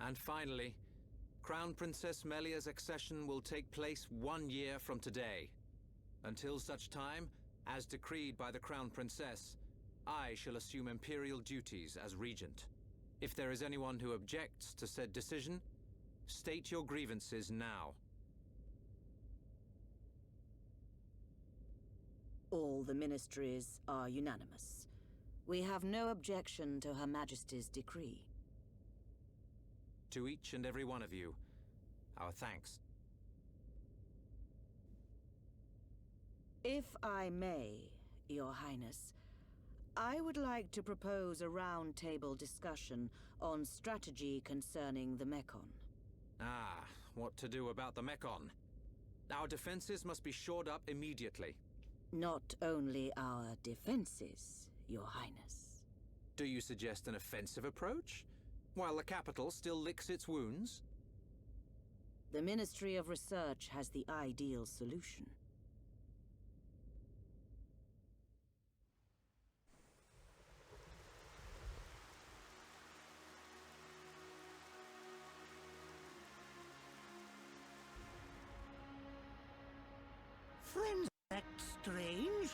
And finally, Crown Princess Melia's accession will take place 1 year from today. Until such time, as decreed by the Crown Princess, I shall assume imperial duties as regent. If there is anyone who objects to said decision, state your grievances now. All the ministries are unanimous. We have no objection to Her Majesty's decree. To each and every one of you, our thanks. If I may, Your Highness, I would like to propose a round-table discussion on strategy concerning the Mekon. Ah, what to do about the Mekon? Our defenses must be shored up immediately. Not only our defenses, Your Highness. Do you suggest an offensive approach, while the capital still licks its wounds? The Ministry of Research has the ideal solution. Friends act strange.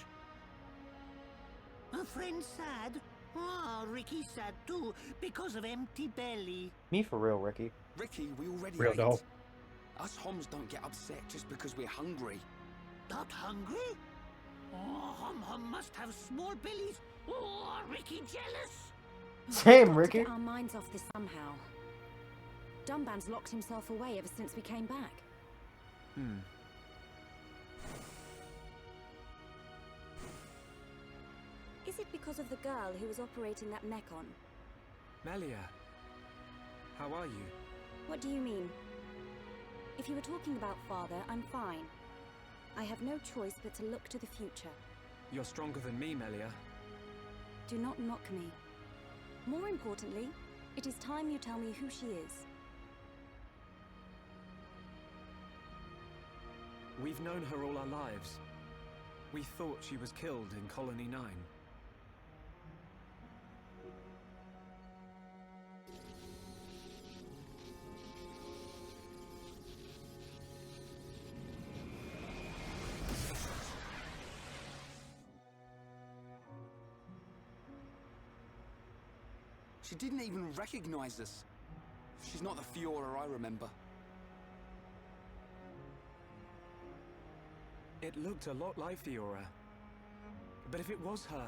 A friend sad? Ah, Ricky's sad too, because of empty belly. Me for real, Ricky. Ricky, we already Real ate. doll. Us Homs don't get upset just because we're hungry. Not hungry? Oh, Hum must have small bellies. Oh, Ricky jealous. Same, We've got Ricky. to get our minds off this somehow. Dunban's locked himself away ever since we came back. Is it because of the girl who was operating that Mekon? Melia, how are you? What do you mean? If you were talking about father, I'm fine. I have no choice but to look to the future. You're stronger than me, Melia. Do not mock me. More importantly, it is time you tell me who she is. We've known her all our lives. We thought she was killed in Colony 9. She didn't even recognize us. She's not the Fiora I remember. It looked a lot like Fiora. But if it was her,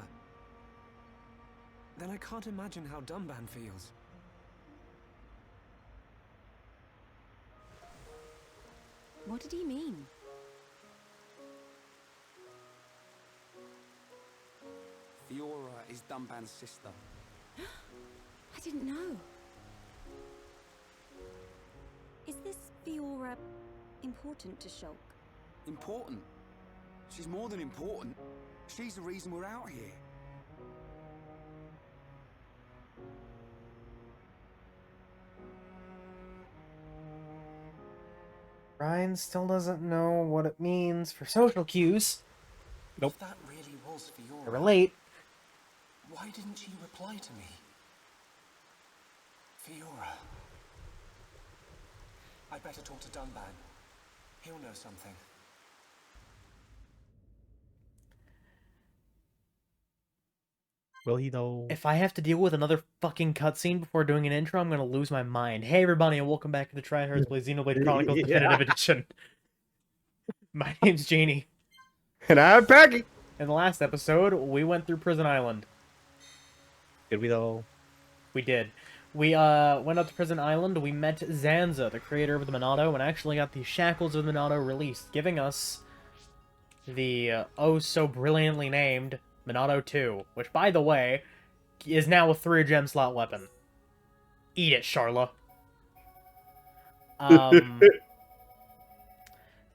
then I can't imagine how Dunban feels. What did he mean? Fiora is Dunban's sister. I didn't know. Is this Fiora important to Shulk? Important? She's more than important. She's the reason we're out here. Ryan still doesn't know what it means for social cues. Nope. If that really was Fiora, I relate. why didn't she reply to me? Fiora. I'd better talk to Dunban. He'll know something. Will he though? If I have to deal with another fucking cutscene before doing an intro, I'm gonna lose my mind. Hey everybody, and welcome back to the Tryhards Play Xenoblade Chronicles Definitive Edition. My name's Jeany. And I'm Poky. In the last episode, we went through Prison Island. Did we though? We did. We went up to Prison Island, we met Zanza, the creator of the Monado, and actually got the Shackles of the Monado released, giving us the oh so brilliantly named Monado 2, which, by the way, is now a 3-gem slot weapon. Eat it, Charla. That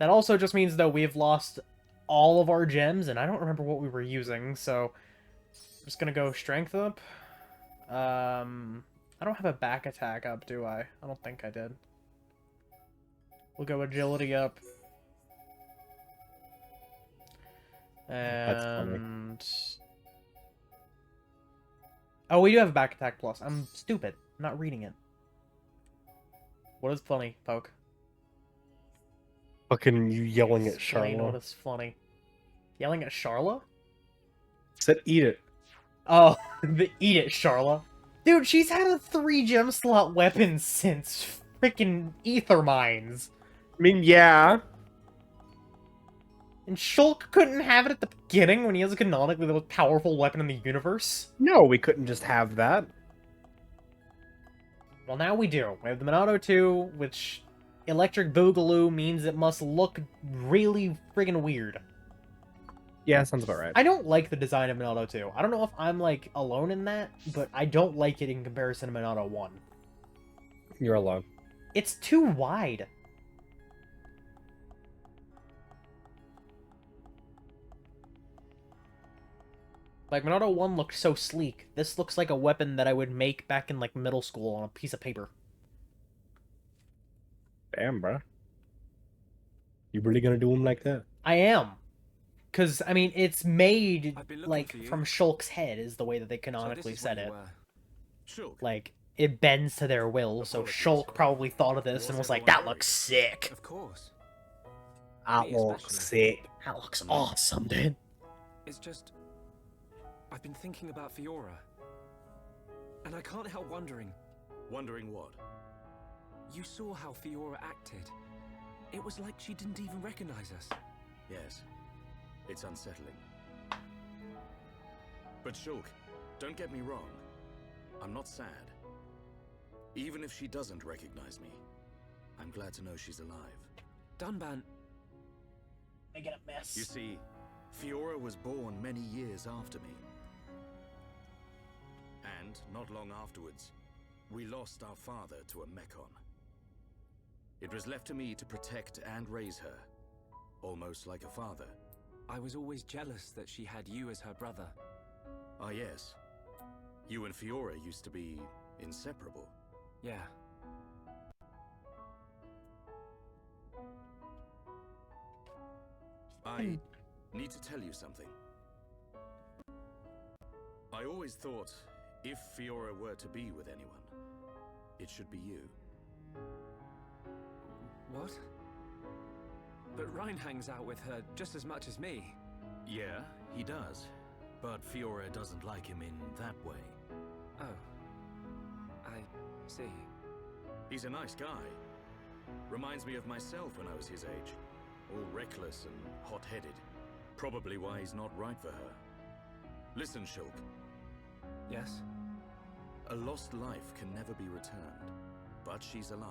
also just means, though, we've lost all of our gems, and I don't remember what we were using, so I'm just gonna go Strength up. I don't have a back attack up, do I? I don't think I did. We'll go Agility up. And... oh, we do have a back attack plus. I'm stupid. I'm not reading it. What is funny, Poke? Fucking you yelling at Explain what Charlotte. is funny. Yelling at Charlotte? Said eat it. Oh, the eat it, Charlotte. Dude, she's had a 3-gem slot weapon since freaking Ether Mines. I mean, yeah. And Shulk couldn't have it at the beginning when he has canonically the most powerful weapon in the universe? No, we couldn't just have that. Well, now we do. We have the Monado 2, which Electric Boogaloo means it must look really friggin' weird. Yeah, sounds about right. I don't like the design of Monado 2. I don't know if I'm, like, alone in that, but I don't like it in comparison to Monado 1. You're alone. It's too wide. Like, Monado 1 looked so sleek. This looks like a weapon that I would make back in, like, middle school on a piece of paper. Damn, bro. You really gonna do him like that? I am. Because, I mean, it's made, I've been looking like, for you. from Shulk's head is the way that they So canonically this is said where it. you were. Shulk. Like, it bends to their will, so Apologies. Shulk probably thought of this and was like, that looks sick. Of course. That Me looks especially. sick. That looks awesome, dude. It's just... I've been thinking about Fiora. And I can't help wondering... Wondering what? You saw how Fiora acted. It was like she didn't even recognize us. Yes. It's unsettling. But Shulk, don't get me wrong. I'm not sad. Even if she doesn't recognize me, I'm glad to know she's alive. Dunban... Making a mess. You see, Fiora was born many years after me. And, not long afterwards, we lost our father to a Mechon. It was left to me to protect and raise her, almost like a father. I was always jealous that she had you as her brother. Ah yes, you and Fiora used to be inseparable. Yeah. I need to tell you something. I always thought, if Fiora were to be with anyone, it should be you. What? But Ryan hangs out with her just as much as me. Yeah, he does. But Fiora doesn't like him in that way. Oh. I see. He's a nice guy. Reminds me of myself when I was his age. All reckless and hot-headed. Probably why he's not right for her. Listen, Shulk. Yes? A lost life can never be returned. But she's alive.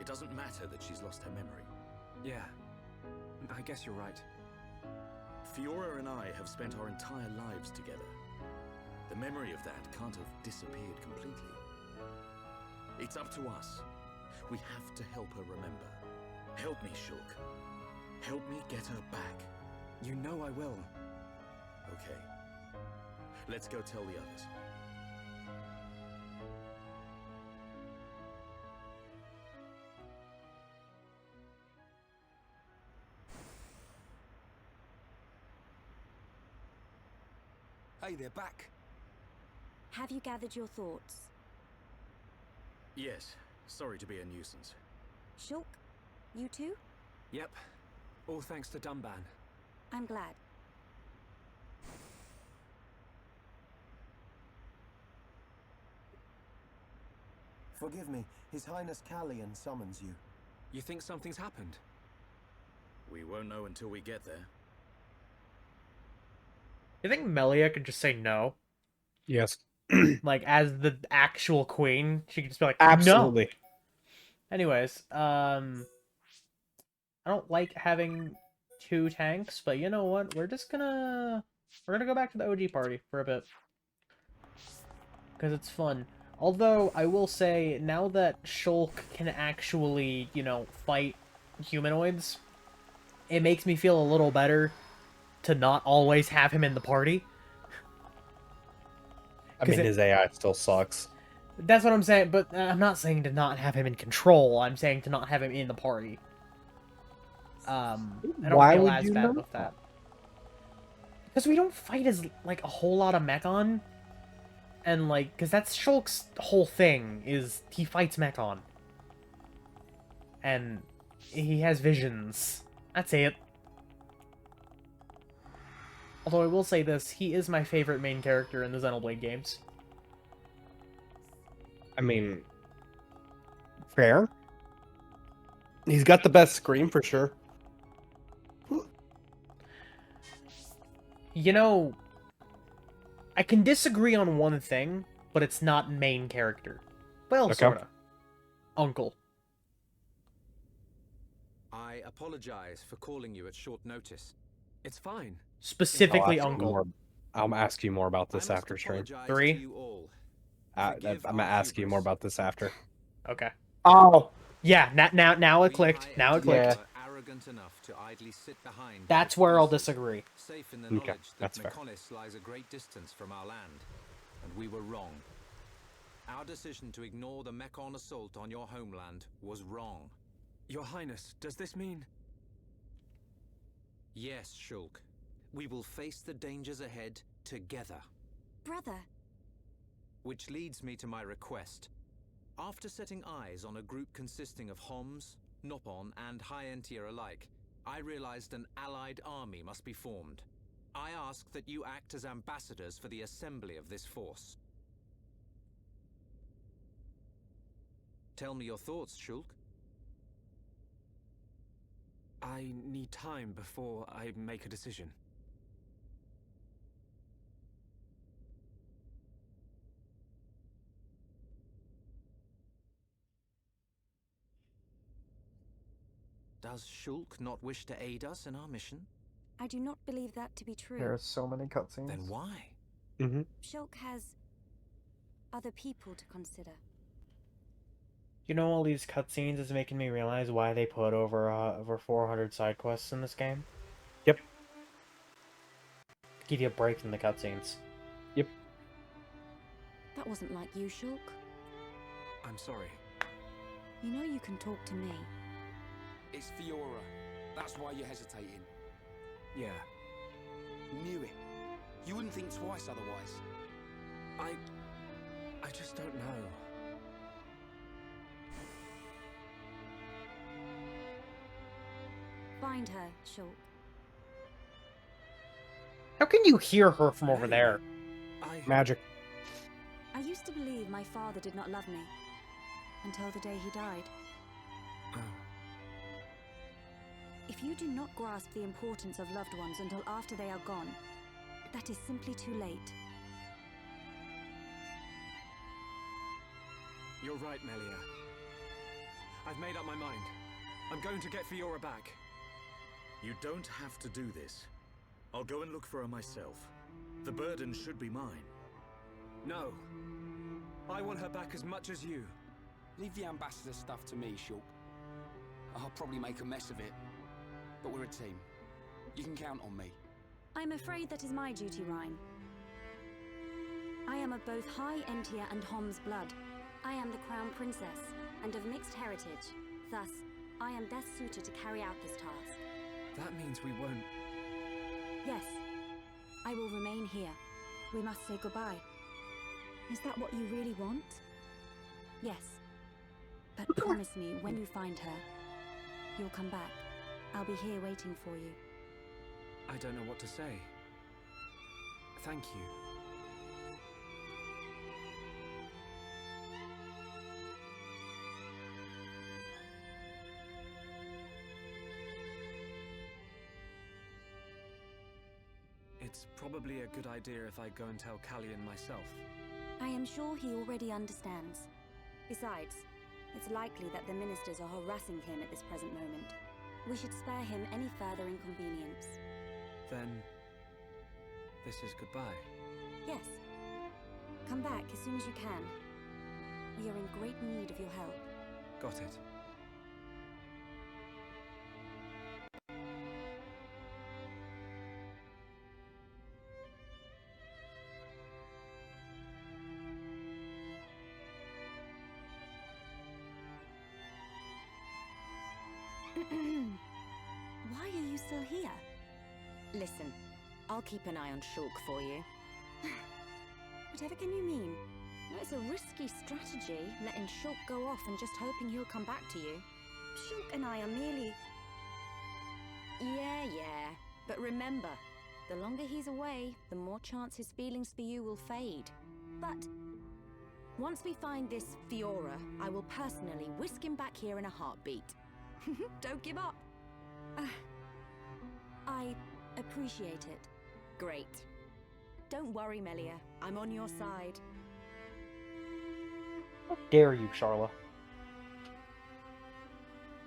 It doesn't matter that she's lost her memory. Yeah. I guess you're right. Fiora and I have spent our entire lives together. The memory of that can't have disappeared completely. It's up to us. We have to help her remember. Help me, Shulk. Help me get her back. You know I will. Okay. Let's go tell the others. Hey, they're back. Have you gathered your thoughts? Yes. Sorry to be a nuisance. Shulk, you too? Yep. All thanks to Dunban. I'm glad. Forgive me, His Highness Callian summons you. You think something's happened? We won't know until we get there. You think Melia could just say no? Yes. Like, as the actual queen, she could just be like, Absolutely. no. Anyways, I don't like having 2 tanks, but you know what? We're gonna go back to the OG party for a bit. Because it's fun. Although, I will say, now that Shulk can actually, you know, fight humanoids, it makes me feel a little better to not always have him in the party. I mean, his AI still sucks. That's what I'm saying, but I'm not saying to not have him in control. I'm saying to not have him in the party. I don't Why feel would as you bad not? with that. Because we don't fight as, like, a whole lot of Mechon. And, like, because that's Shulk's whole thing, is he fights Mechon. and he has visions. That's it. Although I will say this, he is my favorite main character in the Xenoblade games. I mean, fair. He's got the best scream for sure. You know, I can disagree on one thing, but it's not main character. Well, Okay. sorta. Uncle. I apologize for calling you at short notice. It's fine. Specifically Uncle. I'll ask you more about this I must after stream. apologize 3? to you all. I'm Forgive gonna our ask you more hubris. about this after. Okay. Oh! Yeah, now it We clicked. high Now it entities clicked. were arrogant enough to idly sit behind That's the where I'll pieces, disagree. safe in the Okay, knowledge that that's fair. Mechonis lies a great distance from our land, and we were wrong. Our decision to ignore the Mechon assault on your homeland was wrong. Your Highness, does this mean... Yes, Shulk. We will face the dangers ahead together. Brother, Which leads me to my request. After setting eyes on a group consisting of Homs, Nopon, and High Entier alike, I realized an allied army must be formed. I ask that you act as ambassadors for the assembly of this force. Tell me your thoughts, Shulk. I need time before I make a decision. Does Shulk not wish to aid us in our mission? I do not believe that to be true. There are so many cutscenes. Then why? Mm-hmm. Shulk has other people to consider. You know, all these cutscenes is making me realize why they put over 400 side quests in this game. Yep. Give you a break from the cutscenes. Yep. That wasn't like you, Shulk. I'm sorry. You know you can talk to me. It's Fiora. That's why you're hesitating. Yeah. Knew it. You wouldn't think twice otherwise. I just don't know. Find her, Shulk. How can you hear her from over there? Magic. I used to believe my father did not love me. Until the day he died. Oh. If you do not grasp the importance of loved ones until after they are gone, that is simply too late. You're right, Melia. I've made up my mind. I'm going to get Fiora back. You don't have to do this. I'll go and look for her myself. The burden should be mine. No. I want her back as much as you. Leave the ambassador stuff to me, Shulk. I'll probably make a mess of it. But we're a team. You can count on me. I'm afraid that is my duty, Rhyne. I am of both High Entier and Hom's blood. I am the Crown Princess, and of mixed heritage. Thus, I am best suited to carry out this task. That means we won't... Yes, I will remain here. We must say goodbye. Is that what you really want? Yes. But promise me, when you find her, you'll come back. I'll be here waiting for you. I don't know what to say. Thank you. It's probably a good idea if I go and tell Callian myself. I am sure he already understands. Besides, it's likely that the ministers are harassing him at this present moment. We should spare him any further inconvenience. Then... this is goodbye. Yes. Come back as soon as you can. We are in great need of your help. Got it. Why are you still here? Listen, I'll keep an eye on Shulk for you. Whatever can you mean? It's a risky strategy, letting Shulk go off and just hoping he'll come back to you. Shulk and I are merely... Yeah. But remember, the longer he's away, the more chance his feelings for you will fade. But once we find this Fiora, I will personally whisk him back here in a heartbeat. Don't give up. I appreciate it. Great. Don't worry, Melia. I'm on your side. How dare you, Charla?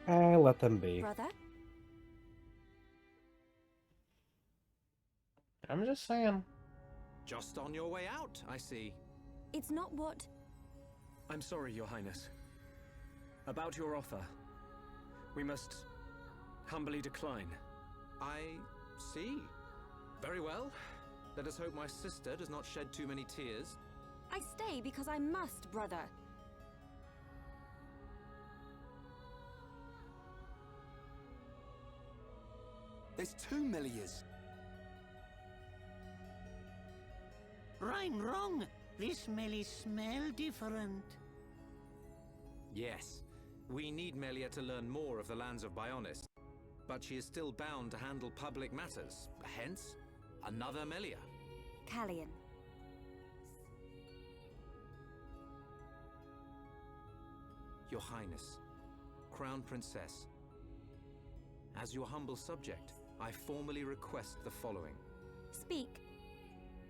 Let them be. Brother? I'm just saying. Just on your way out, I see. It's not what... I'm sorry, Your Highness. About your offer. We must humbly decline. I see. Very well. Let us hope my sister does not shed too many tears. I stay because I must, brother. There's 2 Melias. I'm wrong. This Melie smell different. Yes, we need Melia to learn more of the lands of Bionis, but she is still bound to handle public matters, hence, another Melia. Callian. Your Highness, Crown Princess, as your humble subject, I formally request the following. Speak.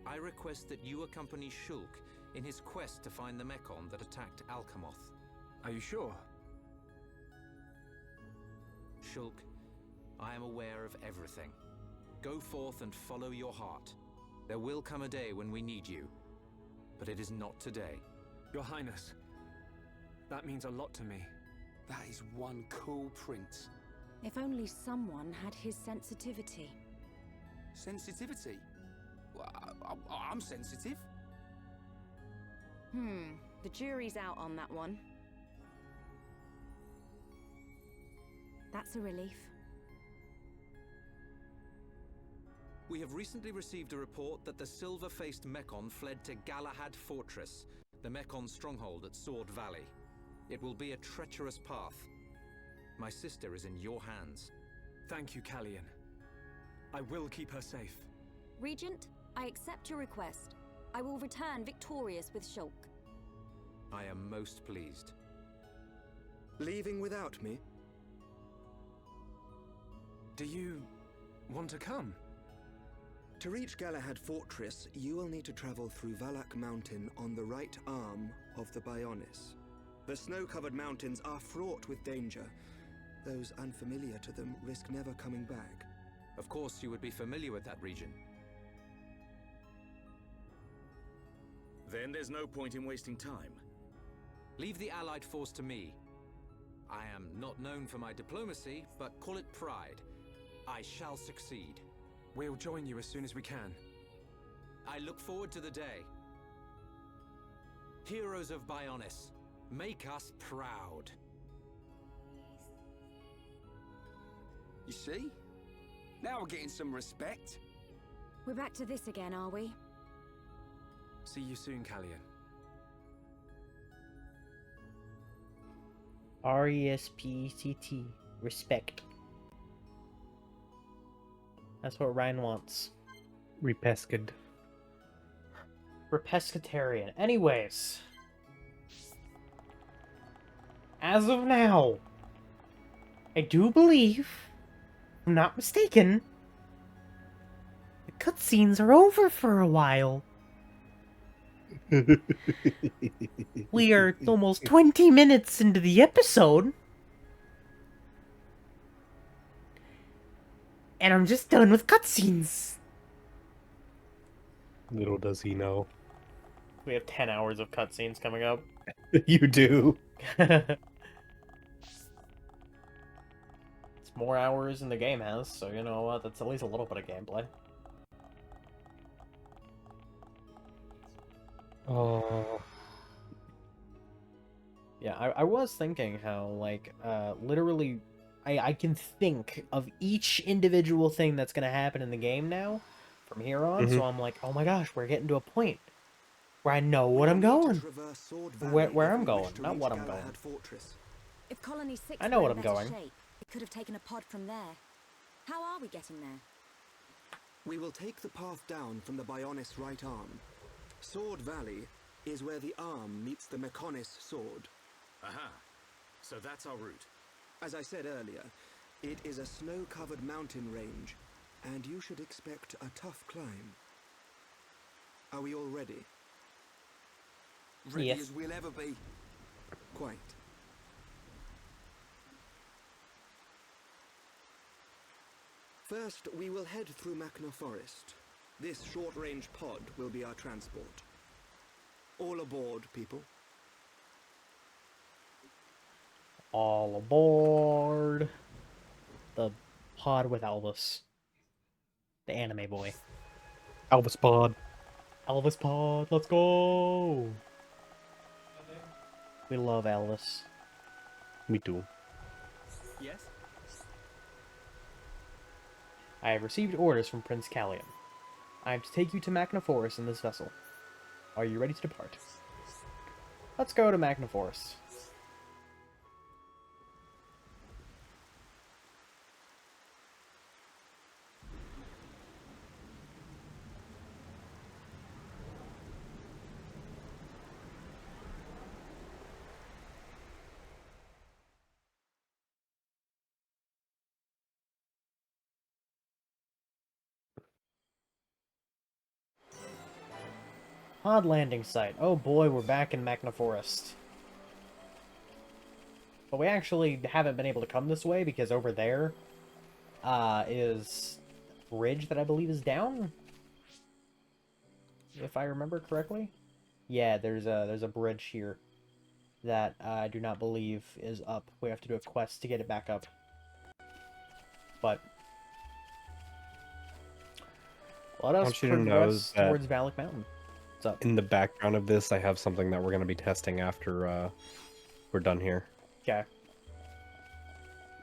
I request that you accompany Shulk in his quest to find the Mechon that attacked Alcamoth. Are you sure? Shulk, I am aware of everything. Go forth and follow your heart. There will come a day when we need you, but it is not today. Your Highness, that means a lot to me. That is one cool prince. If only someone had his sensitivity. Sensitivity? Well, I'm sensitive. The jury's out on that one. That's a relief. We have recently received a report that the silver-faced Mechon fled to Galahad Fortress, the Mechon stronghold at Sword Valley. It will be a treacherous path. My sister is in your hands. Thank you, Callian. I will keep her safe. Regent, I accept your request. I will return victorious with Shulk. I am most pleased. Leaving without me? Do you want to come? To reach Galahad Fortress, you will need to travel through Valak Mountain on the right arm of the Bionis. The snow-covered mountains are fraught with danger. Those unfamiliar to them risk never coming back. Of course you would be familiar with that region. Then there's no point in wasting time. Leave the Allied force to me. I am not known for my diplomacy, but call it pride. I shall succeed. We'll join you as soon as we can. I look forward to the day. Heroes of Bionis, make us proud. You see? Now we're getting some respect. We're back to this again, are we? See you soon, Callian. R-E-S-P-E-C-T. Respect. That's what Ryan wants. Repesced. Repescatarian. Anyways. As of now, I do believe, if I'm not mistaken, the cutscenes are over for a while. We are almost 20 minutes into the episode. And I'm just done with cutscenes. Little does he know. We have 10 hours of cutscenes coming up. You do. It's more hours than the game has, so you know what? That's at least a little bit of gameplay. Oh. Yeah, I was thinking how, like, literally, I can think of each individual thing that's going to happen in the game now, from here on, so I'm like, oh my gosh, we're getting to a point where I know what I'm going. Where I'm going, not what I'm going. If Colony 6 I know were what in I'm better going. shape, we could have taken a pod from there. How are we getting there? We will take the path down from the Bionis right arm. Sword Valley is where the arm meets the Mechonis sword. Aha. So that's our route. As I said earlier, it is a snow-covered mountain range, and you should expect a tough climb. Are we all ready? Ready Yes. as we'll ever be. Quite. First, we will head through Machna Forest. This short-range pod will be our transport. All aboard, people. All aboard the pod with Elvis. The anime boy. Elvis Pod. Elvis pod, let's go! We love Elvis. Me too. Yes? I have received orders from Prince Callion. I am to take you to Machna Forest in this vessel. Are you ready to depart? Let's go to Machna Forest. Pod landing site. Oh boy, we're back in Machna Forest. But we actually haven't been able to come this way because over there is a bridge that I believe is down. If I remember correctly. Yeah, there's a bridge here that I do not believe is up. We have to do a quest to get it back up. But let us want you to know progress that towards Valak Mountain. What's up? in the background of this, I have something that we're going to be testing after we're done here. Okay.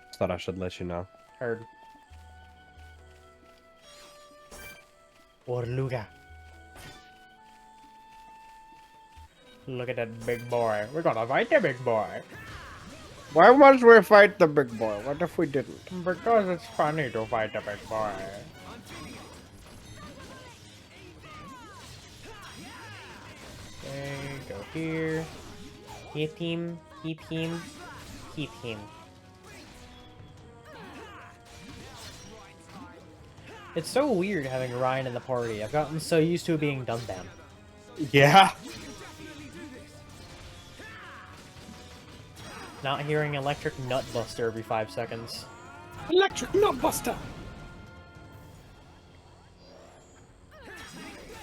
Just thought I should let you know. Heard. Orluga. Look at that big boy. We're gonna fight the big boy. Why must we fight the big boy? What if we didn't? Because it's funny to fight the big boy. Okay, go here. Hit him, hit him, hit him. It's so weird having Ryan in the party. I've gotten so used to it being Dunban. Yeah. Not hearing Electric Nut Buster every 5 seconds. Electric Nutbuster.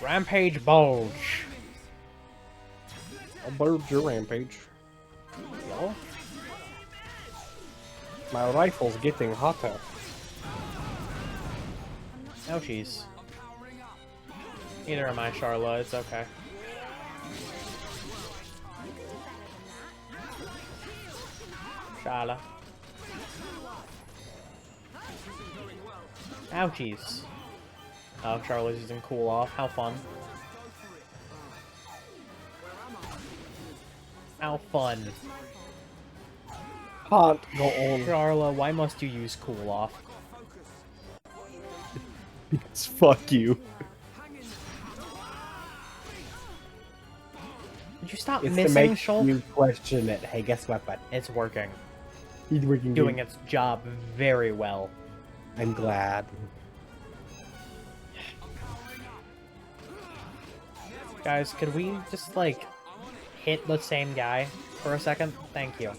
Rampage Bulge. I'll bulge your rampage. Yo. My rifle's getting hotter. Ouchies. Neither am I, Charla. It's okay. Charla. Ouchies. Oh, Charla's using cool off. How fun. How fun. Hot. Go on. Charla, why must you use cool off? Because fuck you. Did you stop It's to missing, make Shulk? you question it. Hey, guess what, bud? It's working. He's working Doing good. its job very well. I'm glad. Guys, could we just, like, hit the same guy for a second? Thank you.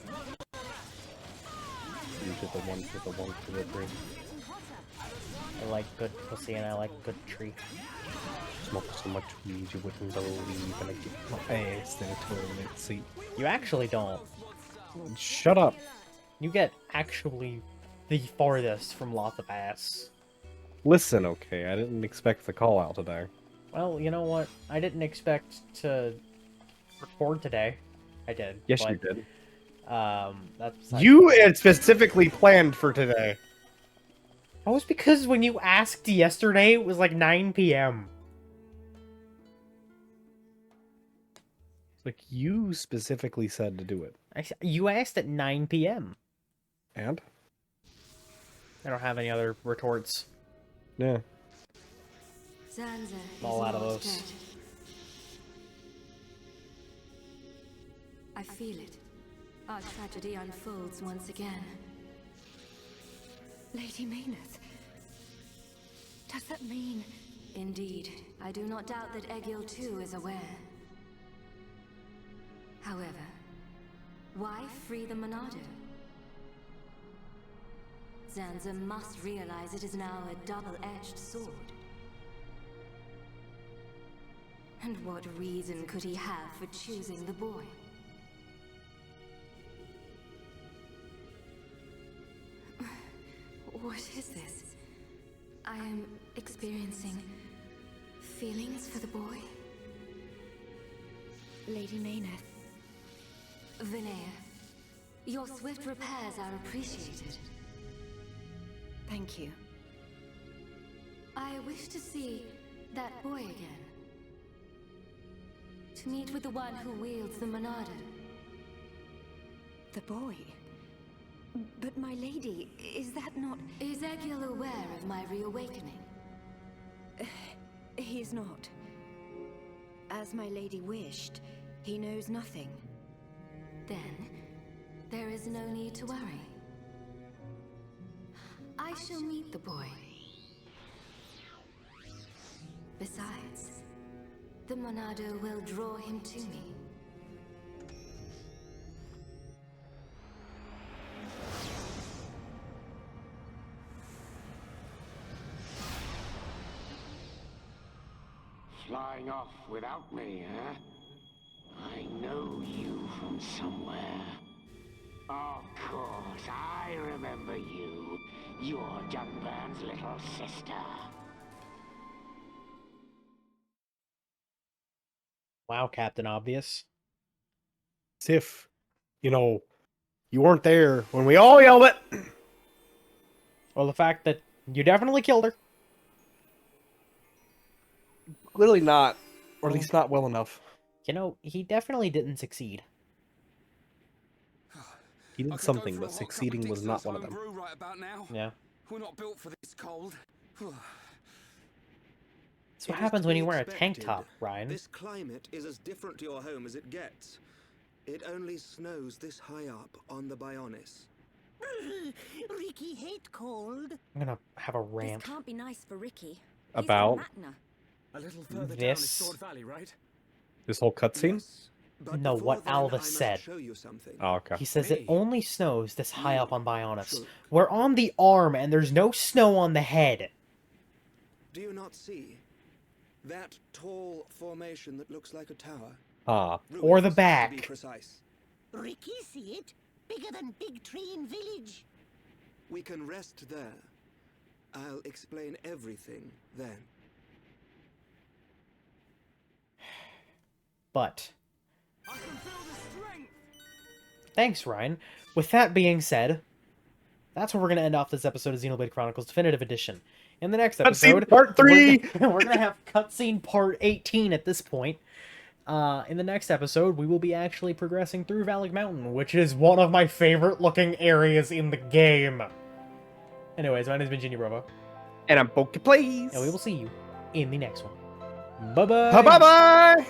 You did the one to the one to the three. I like good pussy and I like good tree. Smoke so much weed you wouldn't believe, and I get my ass in a toilet seat. You actually don't. Shut up. You get actually the farthest from lots of ass. Listen, okay, I didn't expect the call out today. Well, you know what? I didn't expect to record today. I did. Yes, but, you did. That's like, You had specifically planned for today. that was because when you asked yesterday, it was like 9 p.m. Like, you specifically said to do it. You asked at 9 p.m. And? I don't have any other retorts. Yeah. Zanza I'm all out of not those. dead. I feel it. Our tragedy unfolds once again. Lady Mayneth. Does that mean... Indeed. I do not doubt that Egil too is aware. However, why free the Monado? Zanza must realize it is now a double-edged sword. And what reason could he have for choosing the boy? What is this? I am experiencing feelings for the boy. Lady Mayneth. Vinaya, your swift repairs are appreciated. Thank you. I wish to see that boy again. To meet with the one who wields the Monado. The boy? But my lady, is that not... Is Egil aware of my reawakening? He's not. As my lady wished, he knows nothing. Then, there is no need to worry. I shall meet the boy. Besides, the Monado will draw him to me. Flying off without me, huh? I know you from somewhere. Of course, I remember you. You're Junburn's little sister. Wow, Captain Obvious. As if, you know, you weren't there when we all yelled it. Well, the fact that you definitely killed her. Clearly not. Or at least not well enough. You know, he definitely didn't succeed. He did something, but succeeding was not one of them. Right about now. Yeah. We're not built for this cold. That's what happens when you wear a tank top, Ryan. This climate is as different to your home as it gets. It only snows this high up on the Bionis. Ricky hate cold. I'm gonna have a rant. This can't be nice for Ricky. About? A little further down This. is Sword Valley, right? This whole cutscene? Yes, but No, before what then, Alva I must said. show you something. Oh, okay. He says it Me? only snows this high up on Bionis. Sure. We're on the arm and there's no snow on the head. Do you not see that tall formation that looks like a tower? Ah. Or the Ruins, to be back. precise. Ricky see it? Bigger than Big Tree in Village. We can rest there. I'll explain everything then. But I can feel the strength. thanks, Ryan. With that being said, that's where we're going to end off this episode of Xenoblade Chronicles Definitive Edition. In the next episode, Cutscene part 3! we're going to have cutscene part 18 at this point. In the next episode, we will be actually progressing through Valak Mountain, which is one of my favorite looking areas in the game. Anyways, my name's been Jeany Bravo. And I'm Poky Plays. And we will see you in the next one. Bye-bye! Bye-bye!